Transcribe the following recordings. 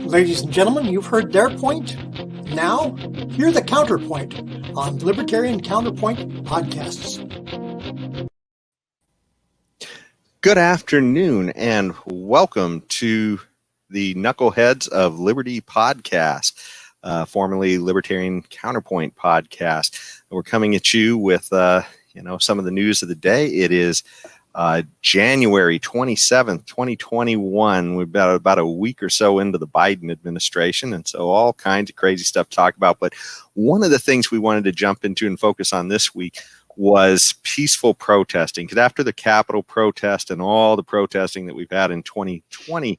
Ladies and gentlemen, you've heard their point. Now, hear the counterpoint on Libertarian Counterpoint podcasts. Good afternoon and welcome to the Knuckleheads of Liberty podcast, formerly Libertarian Counterpoint podcast. We're coming at you with some of the news of the day. It is January 27th, 2021. We're about a week or so into the Biden administration, and so all kinds of crazy stuff to talk about. But one of the things we wanted to jump into and focus on this week was peaceful protesting, because after the Capitol protest and all the protesting that we've had in 2020,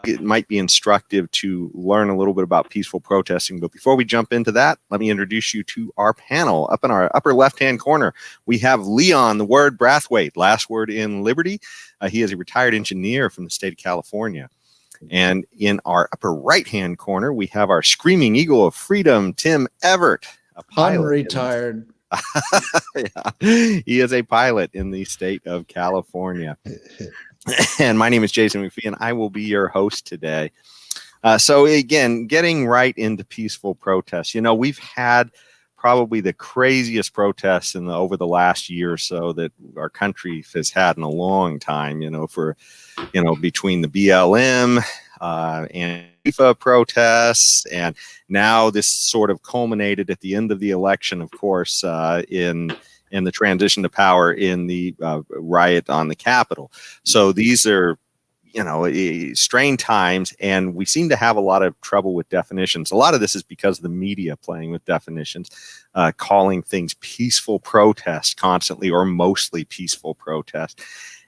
it might be instructive to learn a little bit about peaceful protesting. But before we jump into that, let me introduce you to our panel. Up in our upper left-hand corner, we have Leon, the word Brathwaite, last word in Liberty. He is a retired engineer from the state of California. And in our upper right-hand corner, we have our screaming eagle of freedom, Tim Everett, a pilot. Unretired. Yeah. He is a pilot in the state of California. And my name is Jason McPhee, and I will be your host today. So again, getting right into peaceful protests. You know, we've had probably the craziest protests over the last year or so that our country has had in a long time, between the BLM and FIFA protests, and now this sort of culminated at the end of the election, of course, in the transition to power in the riot on the Capitol. So these are, strained times, and we seem to have a lot of trouble with definitions. A lot of this is because of the media playing with definitions, calling things peaceful protest constantly or mostly peaceful protest.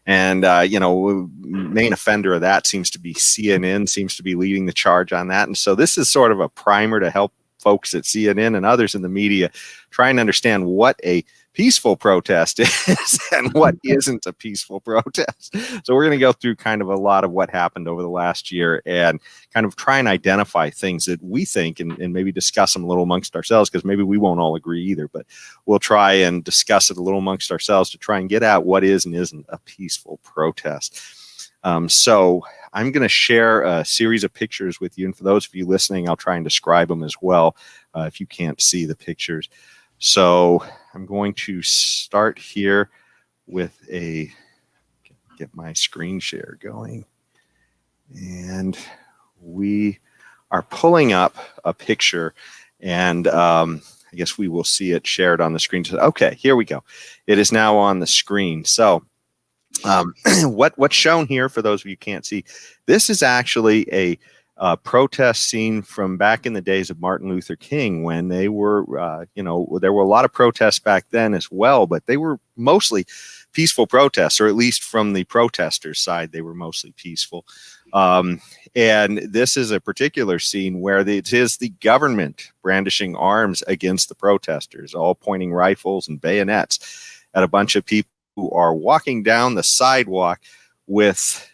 And, main offender of that seems to be CNN, seems to be leading the charge on that. And so this is sort of a primer to help folks at CNN and others in the media try and understand what a peaceful protest is and what isn't a peaceful protest. So we're going to go through kind of a lot of what happened over the last year and kind of try and identify things that we think and maybe discuss them a little amongst ourselves, because maybe we won't all agree either, but we'll try and discuss it a little amongst ourselves to try and get at what is and isn't a peaceful protest. So I'm going to share a series of pictures with you. And for those of you listening, I'll try and describe them as well if you can't see the pictures. So I'm going to start here with get my screen share going. And we are pulling up a picture, and I guess we will see it shared on the screen. Okay, here we go. It is now on the screen. So what's shown here, for those of you who can't see, this is actually a protest scene from back in the days of Martin Luther King, when they were, there were a lot of protests back then as well, but they were mostly peaceful protests, or at least from the protesters' side, they were mostly peaceful. And this is a particular scene where it is the government brandishing arms against the protesters, all pointing rifles and bayonets at a bunch of people who are walking down the sidewalk with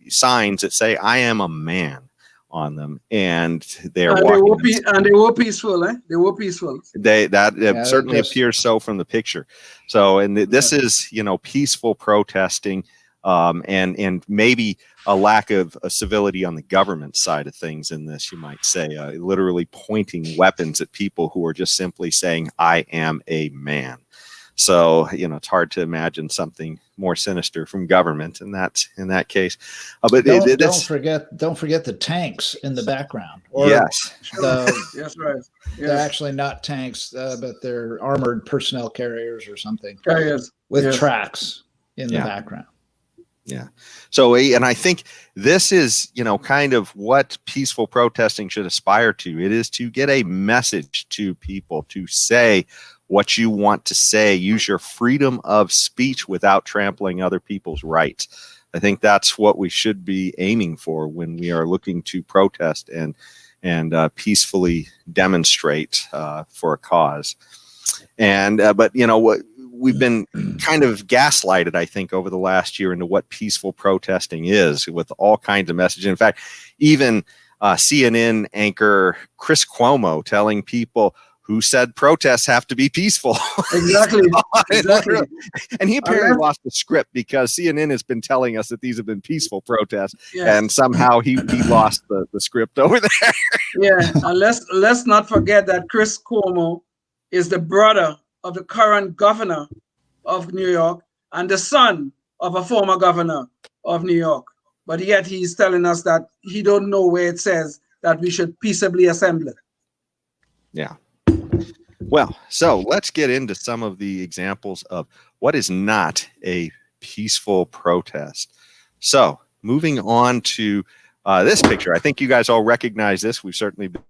signs that say "I am a man" on them, and they're walking. And they were peaceful, eh? They were peaceful. That certainly appears so from the picture. So, and this is, peaceful protesting, and maybe a lack of civility on the government side of things in this, you might say, literally pointing weapons at people who are just simply saying, "I am a man." So, it's hard to imagine something more sinister from government in that case. But don't forget the tanks in the background. Or yes. Yes, right. Yes. They're actually not tanks, but they're armored personnel carriers or something. Carriers. With tracks in the background. Yeah. So, and I think this is, kind of what peaceful protesting should aspire to. It is to get a message to people, to say what you want to say, use your freedom of speech without trampling other people's rights. I think that's what we should be aiming for when we are looking to protest and peacefully demonstrate for a cause. And but we've been kind of gaslighted, I think, over the last year into what peaceful protesting is, with all kinds of messages. In fact, even CNN anchor Chris Cuomo telling people, who said protests have to be peaceful. Exactly. Exactly. And he apparently lost the script because CNN has been telling us that these have been peaceful protests, Yes. and somehow he lost the script over there. Yeah, and let's not forget that Chris Cuomo is the brother of the current governor of New York and the son of a former governor of New York. But yet he's telling us that he don't know where it says that we should peaceably assemble. Yeah. Well, so let's get into some of the examples of what is not a peaceful protest. So moving on to this picture, I think you guys all recognize this. We've certainly been,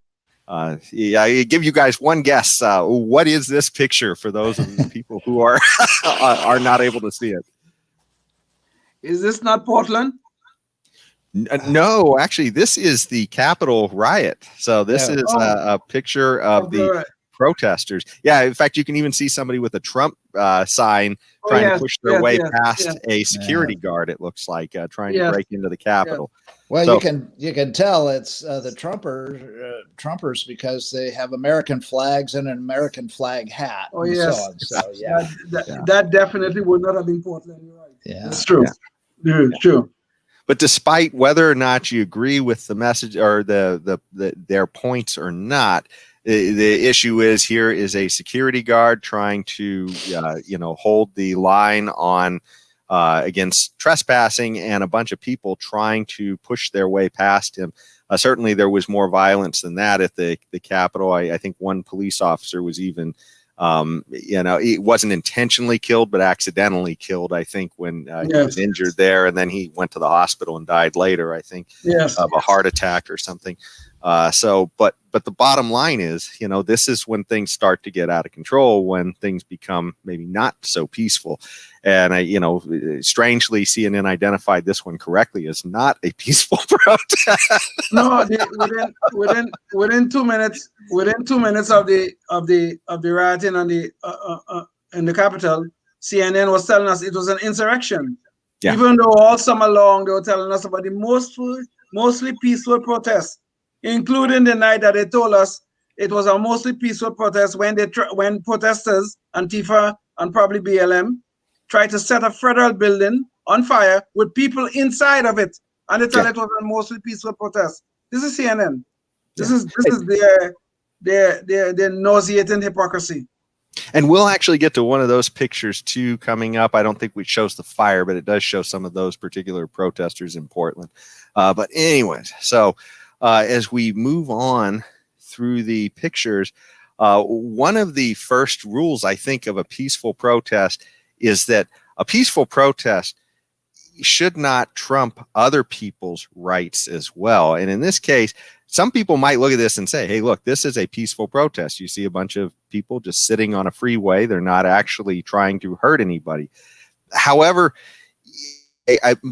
I give you guys one guess. What is this picture for those of the people who are not able to see it? Is this not Portland? No, actually, this is the Capitol riot. So this is a picture of the protesters. Yeah, in fact, you can even see somebody with a Trump sign trying to push their way past a security guard. It looks like trying to break into the Capitol. Well, so, you can tell it's the Trumpers because they have American flags and an American flag hat. Oh yes, so on. So yeah, that definitely would not have been Portland. You're right. Yeah, that's true. Yeah. It's true. But despite whether or not you agree with the message or their points or not, the issue is here is a security guard trying to hold the line on against trespassing, and a bunch of people trying to push their way past him. Certainly there was more violence than that at the Capitol. I think one police officer was even he wasn't intentionally killed, but accidentally killed, I think, when he was injured there. And then he went to the hospital and died later, I think, of a heart attack or something. But the bottom line is, this is when things start to get out of control, when things become maybe not so peaceful. And strangely, CNN identified this one correctly as not a peaceful protest. No, within 2 minutes, of the rioting on in the Capitol, CNN was telling us it was an insurrection. Yeah. Even though all summer long they were telling us about the mostly peaceful protests, including the night that they told us it was a mostly peaceful protest when protesters, Antifa and probably BLM, tried to set a federal building on fire with people inside of it, and they tell it was a mostly peaceful protest. This is CNN. This is their nauseating hypocrisy. And we'll actually get to one of those pictures too coming up. I don't think it shows the fire, but it does show some of those particular protesters in Portland. But anyways, so as we move on through the pictures, one of the first rules, I think, of a peaceful protest is that a peaceful protest should not trump other people's rights as well. And in this case, some people might look at this and say, hey, look, this is a peaceful protest. You see a bunch of people just sitting on a freeway. They're not actually trying to hurt anybody. However,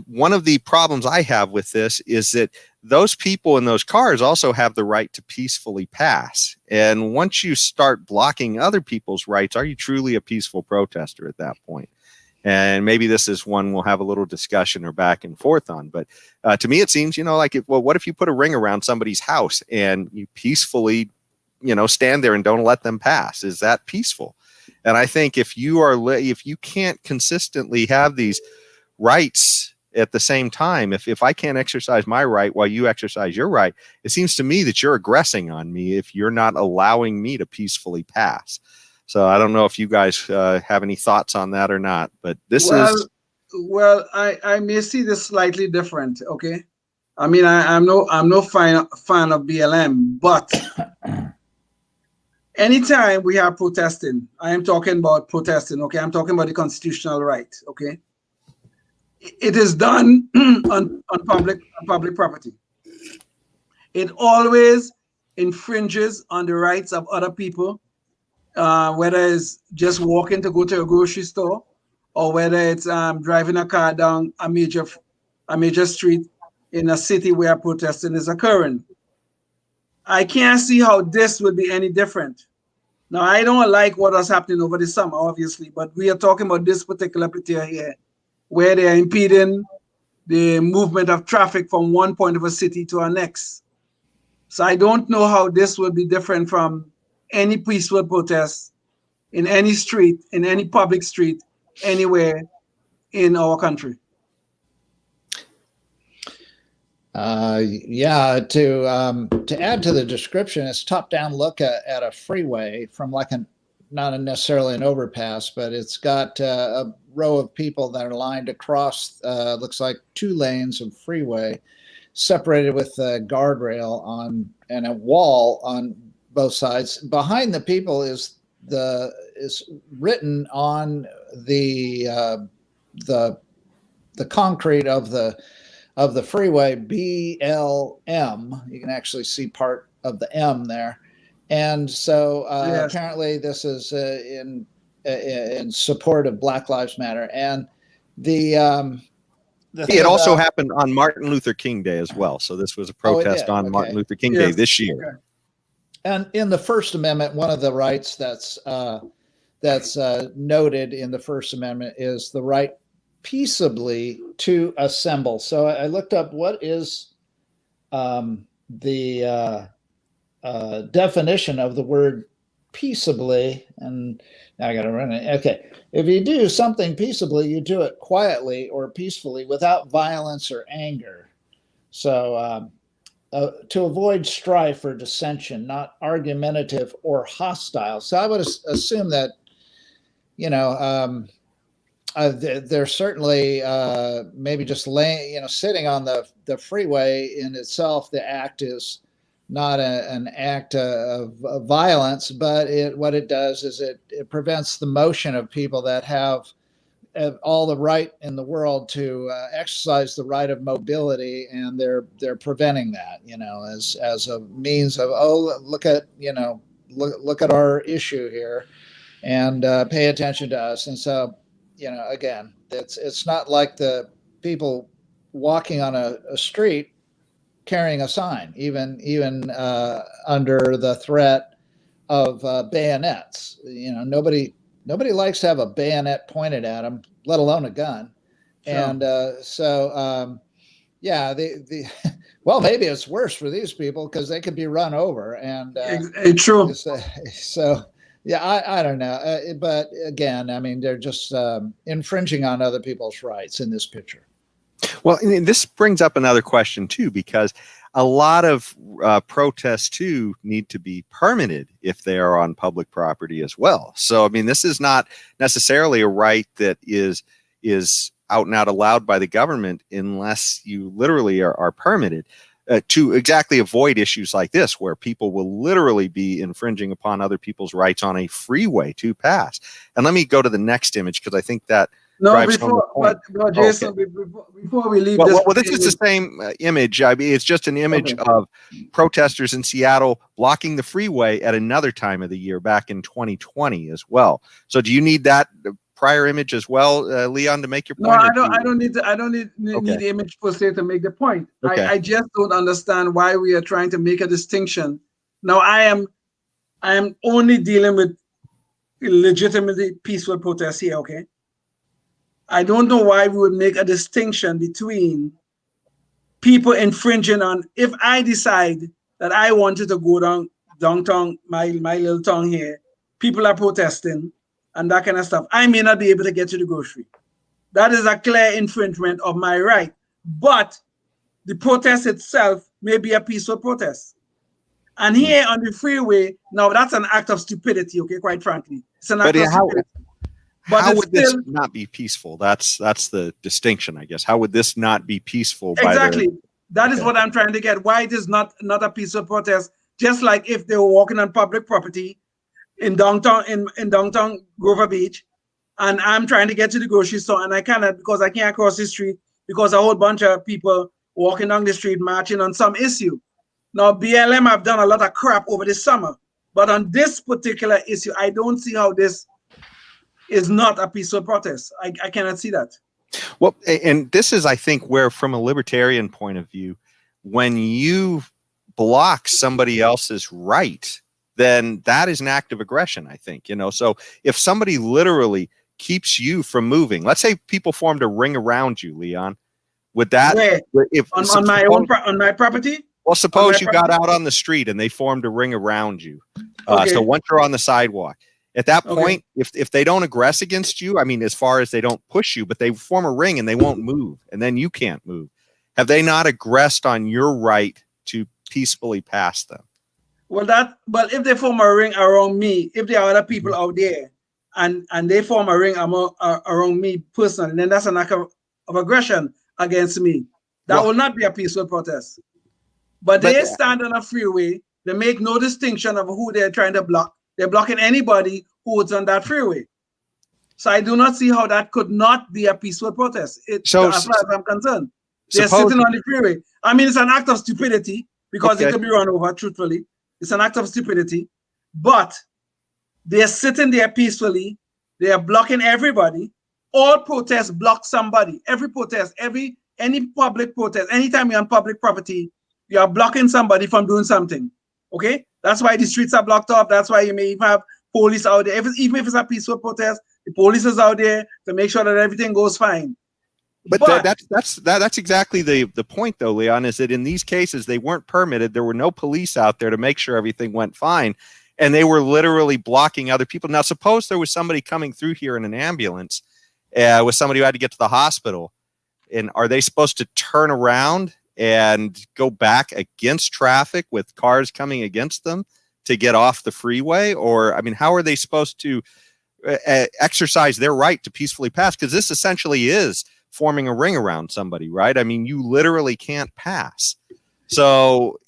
one of the problems I have with this is that those people in those cars also have the right to peacefully pass. And once you start blocking other people's rights, are you truly a peaceful protester at that point? And maybe this is one we'll have a little discussion or back and forth on. But to me, it seems, like, what if you put a ring around somebody's house and you peacefully, stand there and don't let them pass? Is that peaceful? And I think if you can't consistently have these rights at the same time, if I can't exercise my right while you exercise your right, it seems to me that you're aggressing on me if you're not allowing me to peacefully pass. So I don't know if you guys have any thoughts on that or not, but I may see this slightly different. Okay, I mean, I'm no fan of BLM, but anytime we have protesting, I am talking about protesting. Okay, I'm talking about the constitutional right. Okay, it is done on public property. It always infringes on the rights of other people. Whether it's just walking to go to a grocery store, or whether it's driving a car down a major street in a city where protesting is occurring. I can't see how this would be any different. Now, I don't like what was happening over the summer, obviously, but we are talking about this particular picture here, where they are impeding the movement of traffic from one point of a city to our next. So I don't know how this would be different from any peaceful protest in any street, in any public street, anywhere in our country. Yeah, to add to the description, it's top-down look at a freeway from like not necessarily an overpass, but it's got a row of people that are lined across, looks like 2 lanes of freeway, separated with a guardrail and a wall on both sides. Behind the people is written on the concrete of the freeway, BLM. You can actually see part of the M there. And so Yes. apparently this is in support of Black Lives Matter. And it also happened on Martin Luther King Day as well. So this was a protest on Martin Luther King Day this year. Okay. And in the First Amendment, one of the rights that's noted in the First Amendment is the right peaceably to assemble. So I looked up what is the definition of the word peaceably, and now I got to run it. Okay. If you do something peaceably, you do it quietly or peacefully without violence or anger. So to avoid strife or dissension, not argumentative or hostile. So I would assume that, they're certainly maybe just sitting on the freeway in itself. The act is not an act of violence, but what it does is it prevents the motion of people that have all the right in the world to exercise the right of mobility, and they're preventing that, as a means of, look at our issue here, and pay attention to us. And so, again, it's not like the people walking on a street carrying a sign, even under the threat of bayonets. Nobody likes to have a bayonet pointed at them, let alone a gun. Sure. And well, maybe it's worse for these people because they could be run over. And true. So yeah, I don't know, but again, I mean, they're just infringing on other people's rights in this picture. Well, this brings up another question too, because a lot of protests too need to be permitted if they are on public property as well. So, I mean, this is not necessarily a right that is out and out allowed by the government unless you literally are permitted to exactly avoid issues like this, where people will literally be infringing upon other people's rights on a freeway to pass. And let me go to the next image, because I think that before Jason, before we leave, well, this is the same image. I mean, it's just an image of protesters in Seattle blocking the freeway at another time of the year back in 2020 as well. So, do you need that prior image as well, Leon, to make your point? No, I don't need the image per se to make the point. Okay. I just don't understand why we are trying to make a distinction. Now, I am only dealing with legitimately peaceful protests here. Okay. I don't know why we would make a distinction between people infringing on. If I decide that I wanted to go downtown, my little town here, people are protesting and that kind of stuff, I may not be able to get to the grocery. That is a clear infringement of my right. But the protest itself may be a peaceful protest. And here on the freeway, now that's an act of stupidity, okay, quite frankly. It's an act of stupidity. But how would this not be peaceful? That's the distinction, I guess. How would this not be peaceful? Exactly. That is what I'm trying to get. Why it is not a peaceful protest? Just like if they were walking on public property in downtown Grover Beach, and I'm trying to get to the grocery store and I cannot because I can't cross the street because a whole bunch of people walking down the street marching on some issue. Now, BLM have done a lot of crap over the summer, but on this particular issue, I don't see how this is not a peaceful protest. I cannot see that. Well, and this is, I think, where from a libertarian point of view, when you block somebody else's right, then that is an act of aggression, I think. So if somebody literally keeps you from moving, let's say people formed a ring around you, Leon, would that on my property? Well, suppose you got out on the street and they formed a ring around you. So once you're on the sidewalk, at that point, if they don't aggress against you, I mean, as far as they don't push you, but they form a ring and they won't move, and then you can't move. Have they not aggressed on your right to peacefully pass them? Well, if they form a ring around me, if there are other people out there, and they form a ring around me personally, then that's an act of aggression against me. That will not be a peaceful protest. But they stand on a freeway. They make no distinction of who they're trying to block. They're blocking anybody who is on that freeway. So I do not see how that could not be a peaceful protest. As far as I'm concerned, they're sitting on the freeway. I mean, it's an act of stupidity because they could be run over, truthfully. It's an act of stupidity. But they're sitting there peacefully. They are blocking everybody. All protests block somebody. Every protest, any public protest, anytime you're on public property, you are blocking somebody from doing something. Okay? That's why the streets are blocked up. That's why you may even have police out there. Even if it's a peaceful protest, the police is out there to make sure that everything goes fine. But that's exactly the point, though, Leon, is that in these cases, they weren't permitted. There were no police out there to make sure everything went fine. And they were literally blocking other people. Now, suppose there was somebody coming through here in an ambulance with somebody who had to get to the hospital. And are they supposed to turn around and go back against traffic with cars coming against them to get off the freeway? Or, I mean, how are they supposed to exercise their right to peacefully pass? Because this essentially is forming a ring around somebody, right? I mean, you literally can't pass. So,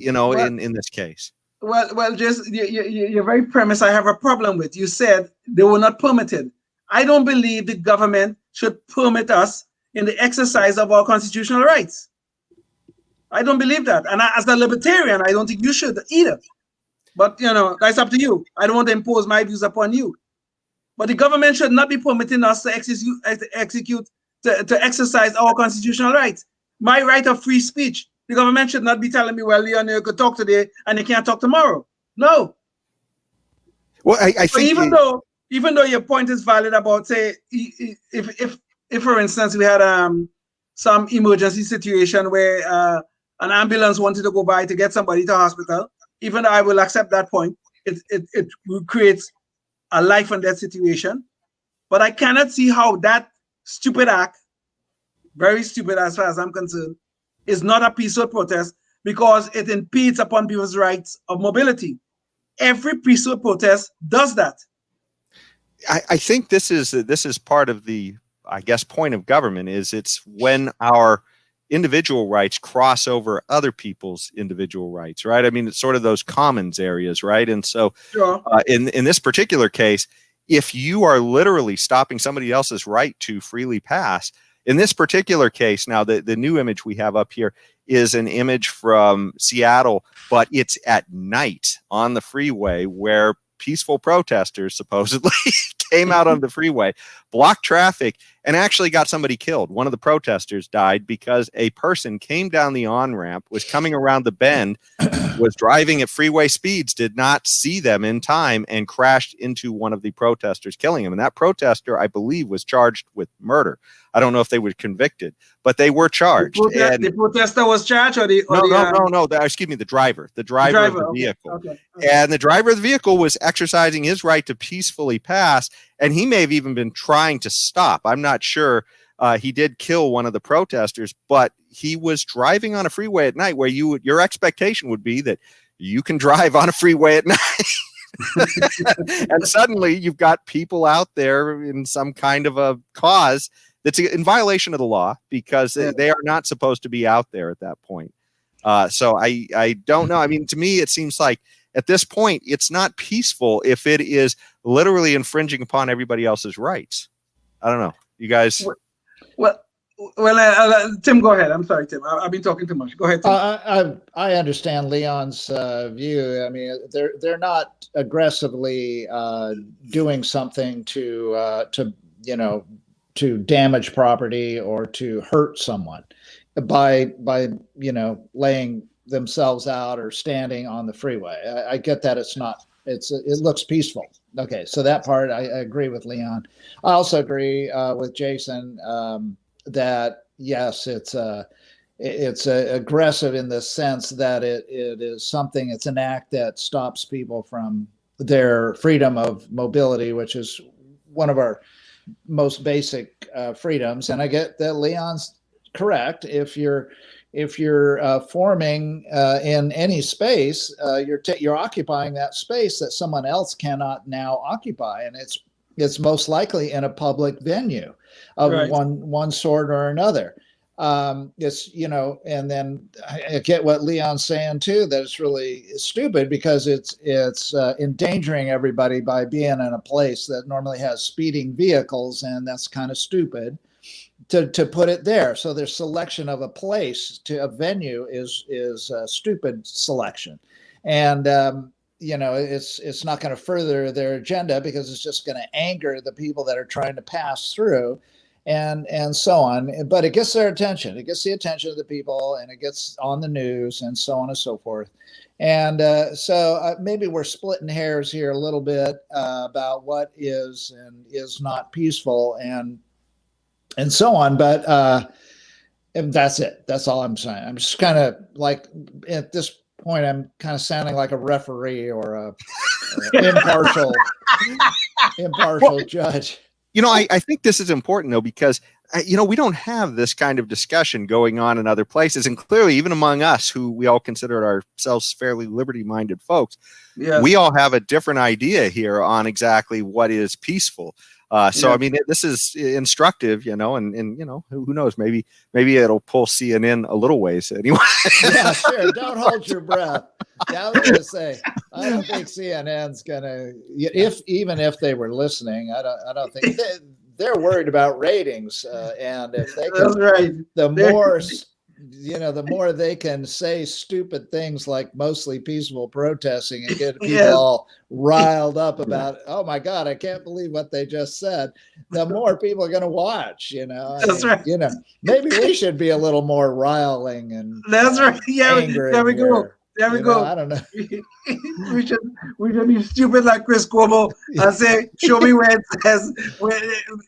in this case. Well, just your very premise I have a problem with. You said they were not permitted. I don't believe the government should permit us in the exercise of our constitutional rights. I don't believe that. And as a libertarian, I don't think you should either. But, that's up to you. I don't want to impose my views upon you. But the government should not be permitting us to exercise our constitutional rights. My right of free speech. The government should not be telling me, well, Leon, you could talk today and you can't talk tomorrow. No. Well, I think even though your point is valid about, say, if for instance we had some emergency situation where an ambulance wanted to go by to get somebody to hospital, even though I will accept that point, it creates a life and death situation. But I cannot see how that stupid act, very stupid as far as I'm concerned, is not a peaceful protest because it impedes upon people's rights of mobility. Every peaceful protest does that. I think this is part of the, I guess, point of government is it's when our individual rights cross over other people's individual rights, right? I mean, it's sort of those commons areas, right? And so sure. In this particular case, if you are literally stopping somebody else's right to freely pass, in this particular case, now the new image we have up here is an image from Seattle, but it's at night on the freeway where peaceful protesters supposedly came out on the freeway, blocked traffic, and actually got somebody killed. One of the protesters died because a person came down the on-ramp, was coming around the bend, was driving at freeway speeds, did not see them in time, and crashed into one of the protesters, killing him. And that protester, I believe, was charged with murder. I don't know if they were convicted, but they were charged. The protester was charged, or no. Excuse me, the driver of the vehicle. Okay. And the driver of the vehicle was exercising his right to peacefully pass, and he may have even been trying to stop. I'm not sure. He did kill one of the protesters, but he was driving on a freeway at night where your expectation would be that you can drive on a freeway at night. And suddenly you've got people out there in some kind of a cause that's in violation of the law because they are not supposed to be out there at that point. So I don't know. I mean, to me, it seems like at this point, it's not peaceful if it is literally infringing upon everybody else's rights. I don't know. You guys. Well, Tim, go ahead. I'm sorry, Tim. I've been talking too much. Go ahead, Tim. I understand Leon's view. I mean, they're not aggressively doing something to damage property or to hurt someone by laying themselves out or standing on the freeway. I get that it looks peaceful. Okay, so that part I agree with Leon. I also agree with Jason that yes, it's aggressive in the sense that it is something. It's an act that stops people from their freedom of mobility, which is one of our most basic freedoms. And I get that Leon's correct. If you're forming in any space, you're occupying that space that someone else cannot now occupy, and it's most likely in a public venue of Right. one sort or another. It's, and then I get what Leon's saying too, that it's really stupid because it's endangering everybody by being in a place that normally has speeding vehicles, and that's kind of stupid to put it there. So their selection of a place to a venue is a stupid selection, and it's not going to further their agenda because it's just going to anger the people that are trying to pass through. And so on, but it gets their attention. It gets the attention of the people, and it gets on the news, and so on and so forth. And so maybe we're splitting hairs here a little bit about what is and is not peaceful, and so on. But and that's it. That's all I'm saying. I'm just kind of like, at this point, I'm kind of sounding like a referee or a impartial judge. I think this is important, though, because, we don't have this kind of discussion going on in other places. And clearly, even among us, who we all consider ourselves fairly liberty-minded folks, Yes. we all have a different idea here on exactly what is peaceful. So, Yeah. I mean, this is instructive, and who knows, maybe it'll pull CNN a little ways anyway. Yeah, sure. Don't hold your breath. Yeah, I was going to say, I don't think CNN's going to, even if they were listening, I don't think they're worried about ratings. And if they can, That's right. the more they can say stupid things like mostly peaceful protesting and get people all riled up about, oh my God, I can't believe what they just said, the more people are going to watch, That's right. Maybe we should be a little more riling and That's right. Yeah, angry there we go. here. There we go. I don't know. we should be stupid like Chris Cuomo and say, show me where it says where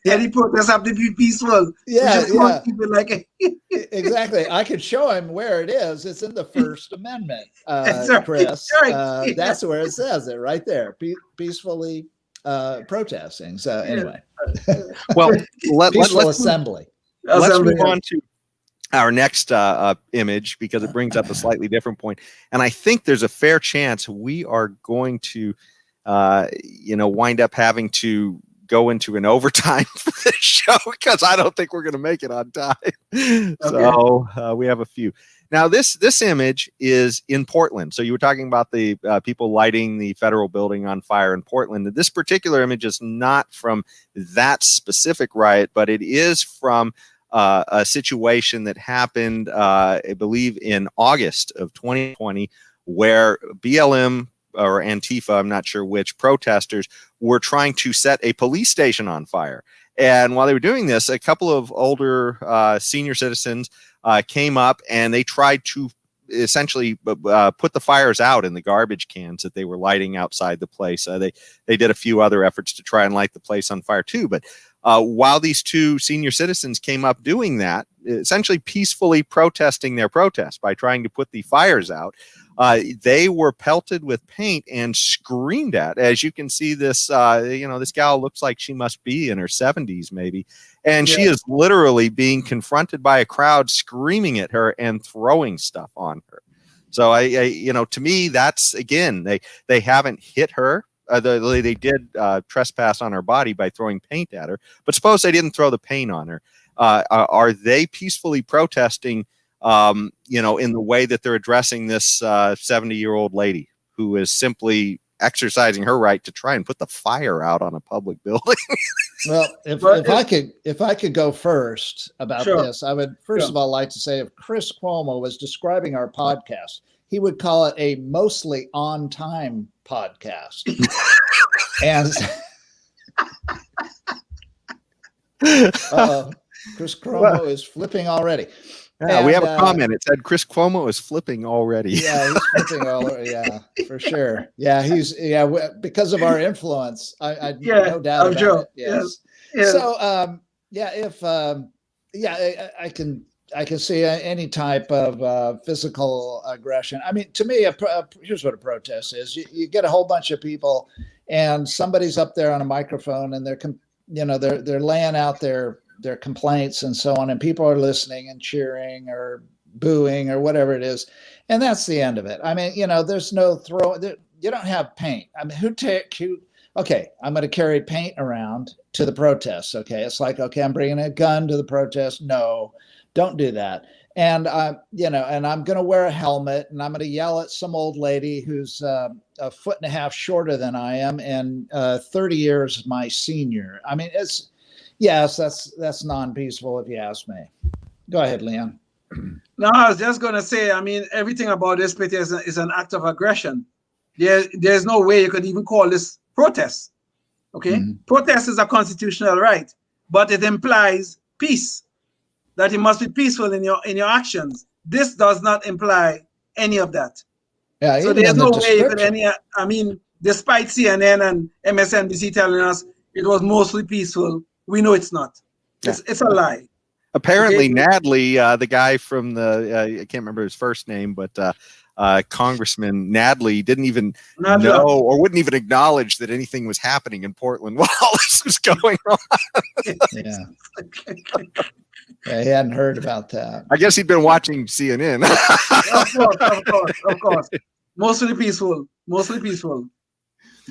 any protests have to be peaceful. Yeah. Keep it like Exactly. I could show him where it is. It's in the First Amendment, right. Chris. Right. That's where it says it right there. Peacefully protesting. So anyway. Well, peaceful let's assembly. Let's move on to our next image, because it brings up a slightly different point. And I think there's a fair chance we are going to, wind up having to go into an overtime for this show, because I don't think we're going to make it on time. Okay. So we have a few. Now, this image is in Portland. So you were talking about the people lighting the federal building on fire in Portland. This particular image is not from that specific riot, but it is from a situation that happened, I believe, in August of 2020, where BLM or Antifa, I'm not sure which, protesters were trying to set a police station on fire. And while they were doing this, a couple of older senior citizens came up, and they tried to essentially put the fires out in the garbage cans that they were lighting outside the place. They did a few other efforts to try and light the place on fire too, but while these two senior citizens came up doing that, essentially peacefully protesting their protest by trying to put the fires out, they were pelted with paint and screamed at. As you can see, this gal looks like she must be in her 70s maybe, and she is literally being confronted by a crowd screaming at her and throwing stuff on her. So to me, that's, again, they haven't hit her. They did trespass on her body by throwing paint at her, but suppose they didn't throw the paint on her. Are they peacefully protesting, in the way that they're addressing this 70-year-old lady who is simply exercising her right to try and put the fire out on a public building? Well, if I could go first about this, I would first of all like to say, if Chris Cuomo was describing our podcast, he would call it a mostly on time podcast. And Chris Cuomo is flipping already. Yeah, and we have a comment. It said Chris Cuomo is flipping already. Yeah, he's flipping already. Yeah, for sure. Yeah, because of our influence. I no doubt about it. Yes. Yeah. So I can I can see any type of physical aggression. I mean, to me, here's what a protest is: you get a whole bunch of people, and somebody's up there on a microphone, and they're laying out their complaints and so on, and people are listening and cheering or booing or whatever it is, and that's the end of it. I mean, there's no throw. You don't have paint. I mean, okay, I'm going to carry paint around to the protest. Okay, it's like, okay, I'm bringing a gun to the protest. No, don't do that. And and I'm going to wear a helmet, and I'm going to yell at some old lady who's a foot and a half shorter than I am, and 30 years my senior. I mean, that's non-peaceful if you ask me. Go ahead, Leon. No, I was just going to say, I mean, everything about this is an act of aggression. There's no way you could even call this protest. Okay, protest is a constitutional right, but it implies peace, that you must be peaceful in your actions. This does not imply any of that. Yeah, so there's no way you could I mean, despite CNN and MSNBC telling us it was mostly peaceful, we know it's not. It's a lie. Apparently, okay. Nadley, the guy from I can't remember his first name, but Congressman Nadley didn't even know or wouldn't even acknowledge that anything was happening in Portland while all this was going on. Yeah, he hadn't heard about that. I guess he'd been watching CNN. Of course. Mostly peaceful.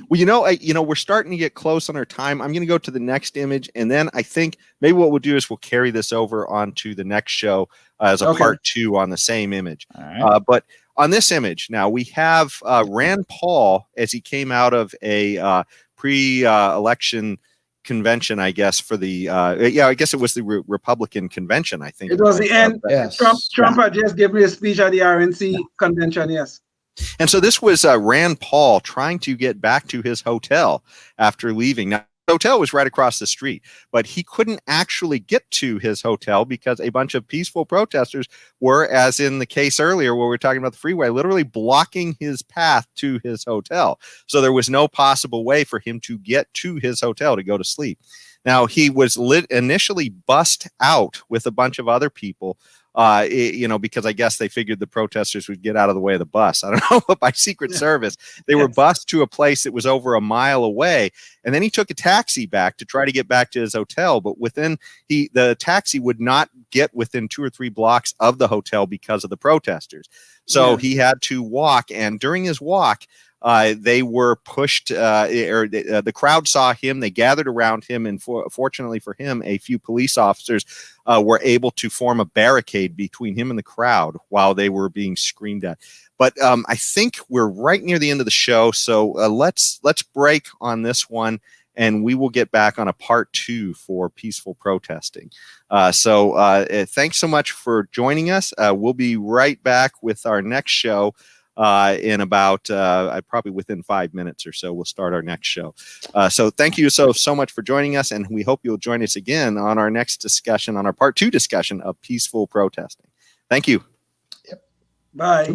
Well, we're starting to get close on our time. I'm going to go to the next image, and then I think maybe what we'll do is we'll carry this over onto the next show as a part 2 on the same image. All right. But on this image now, we have Rand Paul as he came out of a pre-election convention, I guess, for the I guess it was the Republican convention. I think it was the end. Yes. Trump had just given me a speech at the RNC convention. Yes. And so this was Rand Paul trying to get back to his hotel after leaving. Now, the hotel was right across the street, but he couldn't actually get to his hotel because a bunch of peaceful protesters were, as in the case earlier where we were talking about the freeway, literally blocking his path to his hotel. So there was no possible way for him to get to his hotel to go to sleep. Now, he was initially bussed out with a bunch of other people, because I guess they figured the protesters would get out of the way of the bus. I don't know, but by Secret Service, they were bussed to a place that was over a mile away. And then he took a taxi back to try to get back to his hotel. But the taxi would not get within 2 or 3 blocks of the hotel because of the protesters. So he had to walk. And during his walk, they were pushed, the crowd saw him. They gathered around him, and fortunately for him, a few police officers were able to form a barricade between him and the crowd while they were being screamed at. But I think we're right near the end of the show, so let's break on this one, and we will get back on a part 2 for peaceful protesting. So thanks so much for joining us. We'll be right back with our next show. In about probably within 5 minutes or so, we'll start our next show. So thank you so much for joining us, and we hope you'll join us again on our next discussion, on our part 2 discussion of peaceful protesting. Thank you. Bye.